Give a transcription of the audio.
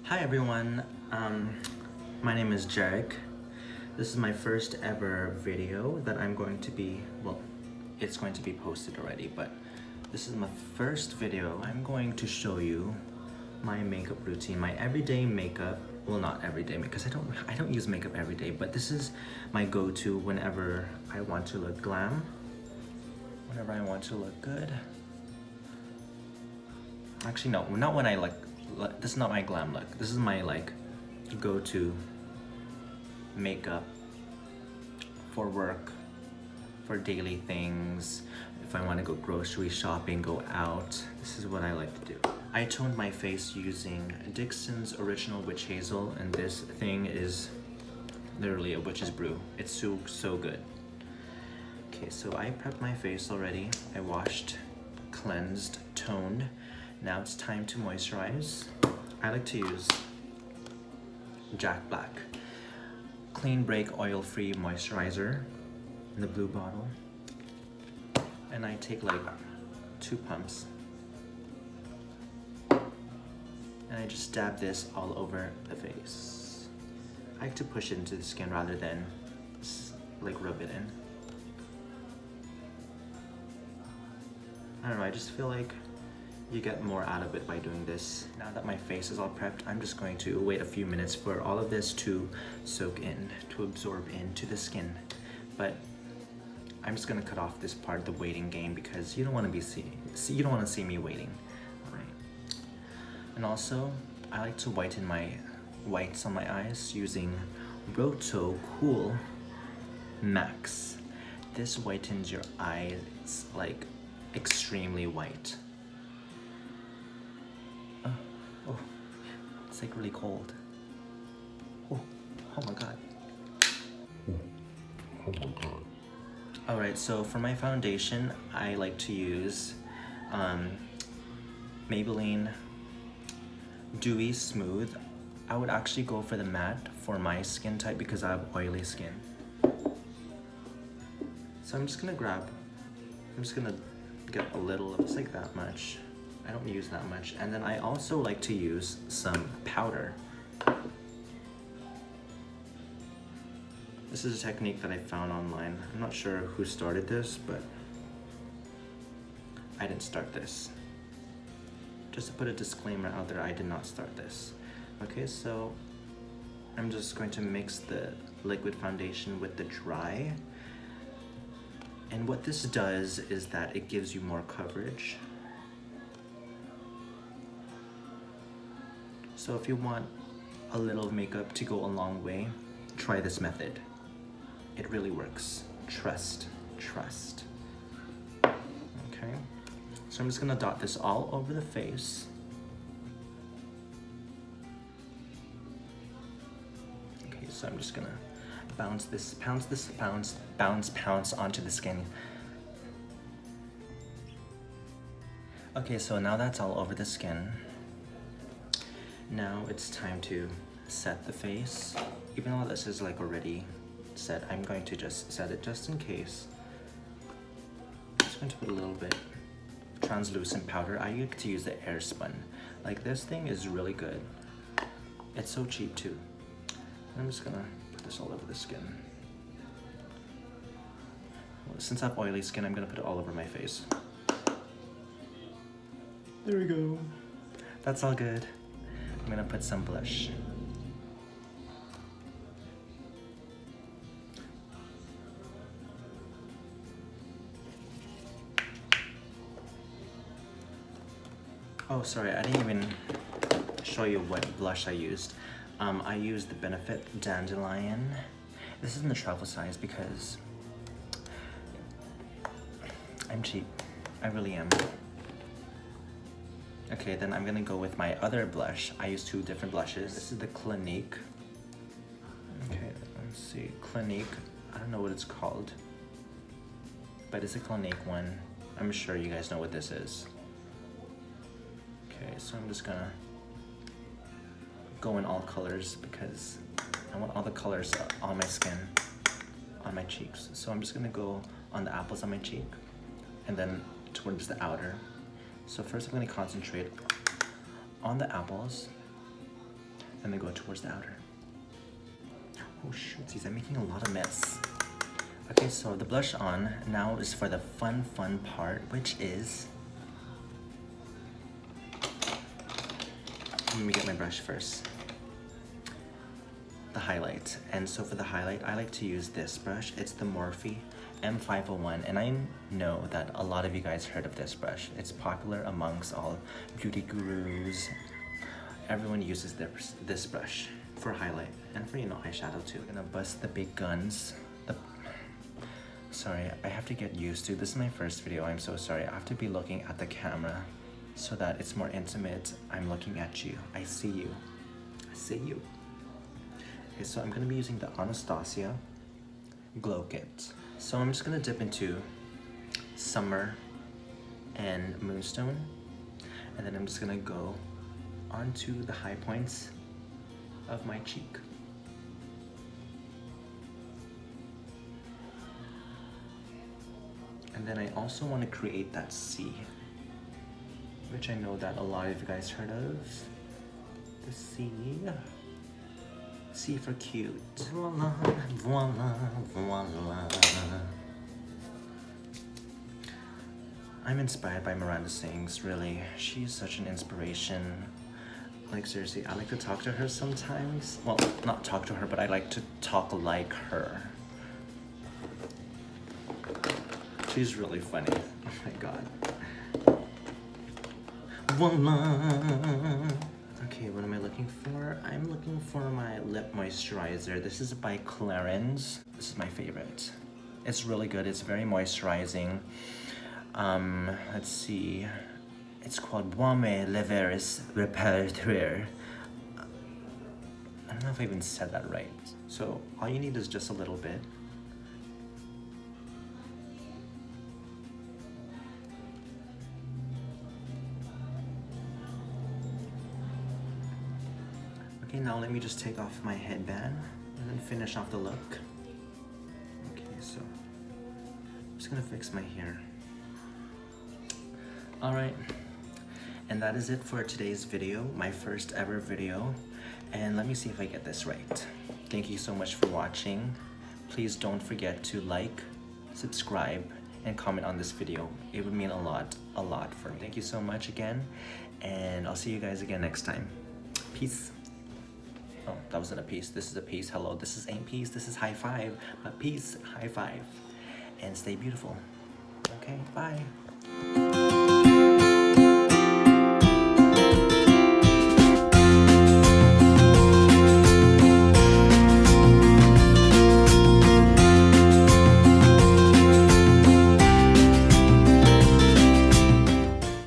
Hi everyone, my name is Jarek. This is my first ever video that I'm going to be, well, it's going to be posted already, but this is my first video. I'm going to show you my makeup routine, my everyday makeup. Well, not everyday because I don't use makeup every day, but this is my go-to whenever I want to look glam, whenever I want to look good. Actually, no, not when I this is not my glam look. This is my go-to makeup for work, for daily things. If I want to go grocery shopping, go out, this is what I like to do. I toned my face using Dixon's Original Witch Hazel, and this thing is literally a witch's brew. It's so good. Okay, so I prepped my face already. I washed, cleansed, toned. Now it's time to moisturize. I like to use Jack Black Clean Break Oil-Free Moisturizer in the blue bottle. And I take like 2 pumps. And I just dab this all over the face. I like to push it into the skin rather than like rub it in. I don't know, I just feel like you get more out of it by doing this. Now that my face is all prepped, I'm just going to wait a few minutes for all of this to soak in, to absorb into the skin. But I'm just gonna cut off this part, the waiting game, because you don't want to see me waiting. All right. And also, I like to whiten my whites on my eyes using Roto Cool Max. This whitens your eyes like extremely white. Oh, it's like really cold. Oh my god. Oh my god. Alright, so for my foundation, I like to use Maybelline Dewy Smooth. I would actually go for the matte for my skin type because I have oily skin. So I'm just gonna get a little, just like that much. I don't use that much. And then I also like to use some powder. This is a technique that I found online. I'm not sure who started this, but I didn't start this. Just to put a disclaimer out there, I did not start this. Okay, so I'm just going to mix the liquid foundation with the dry. And what this does is that it gives you more coverage. So if you want a little makeup to go a long way, try this method. It really works. Trust. Okay, so I'm just gonna dot this all over the face. Okay, so I'm just gonna pounce onto the skin. Okay, so now that's all over the skin. Now it's time to set the face. Even though this is like already set, I'm going to just set it just in case. I'm just going to put a little bit translucent powder. I like to use the Airspun. Like, this thing is really good. It's so cheap too. I'm just gonna put this all over the skin. Well, since I have oily skin, I'm gonna put it all over my face. There we go. That's all good. I'm gonna put some blush. Oh, sorry, I didn't even show you what blush I used. I used the Benefit Dandelion. This is in the travel size because I'm cheap. I really am. Okay, then I'm gonna go with my other blush. I use 2 different blushes. This is the Clinique. Okay, let's see, Clinique. I don't know what it's called, but it's a Clinique one. I'm sure you guys know what this is. Okay, so I'm just gonna go in all colors because I want all the colors on my skin, on my cheeks. So I'm just gonna go on the apples on my cheek and then towards the outer. So first I'm gonna concentrate on the apples and then go towards the outer. Oh shootsies, I'm making a lot of mess. Okay, so the blush on now is for the fun part, which is, let me get my brush first. The highlight. And so for the highlight, I like to use this brush. It's the Morphe M501, and I know that a lot of you guys heard of this brush. It's popular amongst all beauty gurus. Everyone uses this brush for highlight and for, you know, eyeshadow too. I'm gonna bust the big guns. Sorry, I have to get used to, this is my first video, I'm so sorry. I have to be looking at the camera so that it's more intimate. I'm looking at you, I see you, I see you. Okay, so I'm gonna be using the Anastasia Glow Kit. So I'm just gonna dip into Summer and Moonstone, and then I'm just gonna go onto the high points of my cheek. And then I also want to create that C, which I know that a lot of you guys heard of. The C. C for cute. Voila, voila, voila. I'm inspired by Miranda Sings, really. She's such an inspiration. Like seriously, I like to talk to her sometimes. Well, not talk to her, but I like to talk like her. She's really funny. Oh my god. Voila! Okay, what am I looking for? I'm looking for my lip moisturizer. This is by Clarins. This is my favorite. It's really good. It's very moisturizing. Let's see. It's called Baume Leveris Reparateur. I don't know if I even said that right. So all you need is just a little bit. Okay, now let me just take off my headband and then finish off the look. Okay, so I'm just gonna fix my hair. All right, and that is it for today's video, my first ever video. And let me see if I get this right. Thank you so much for watching. Please don't forget to like, subscribe, and comment on this video. It would mean a lot for me. Thank you so much again, and I'll see you guys again next time. Peace. Oh, that wasn't a peace. This is a peace. Hello, this is ain't peace. This is high five. But peace, high five. And stay beautiful. Okay, bye.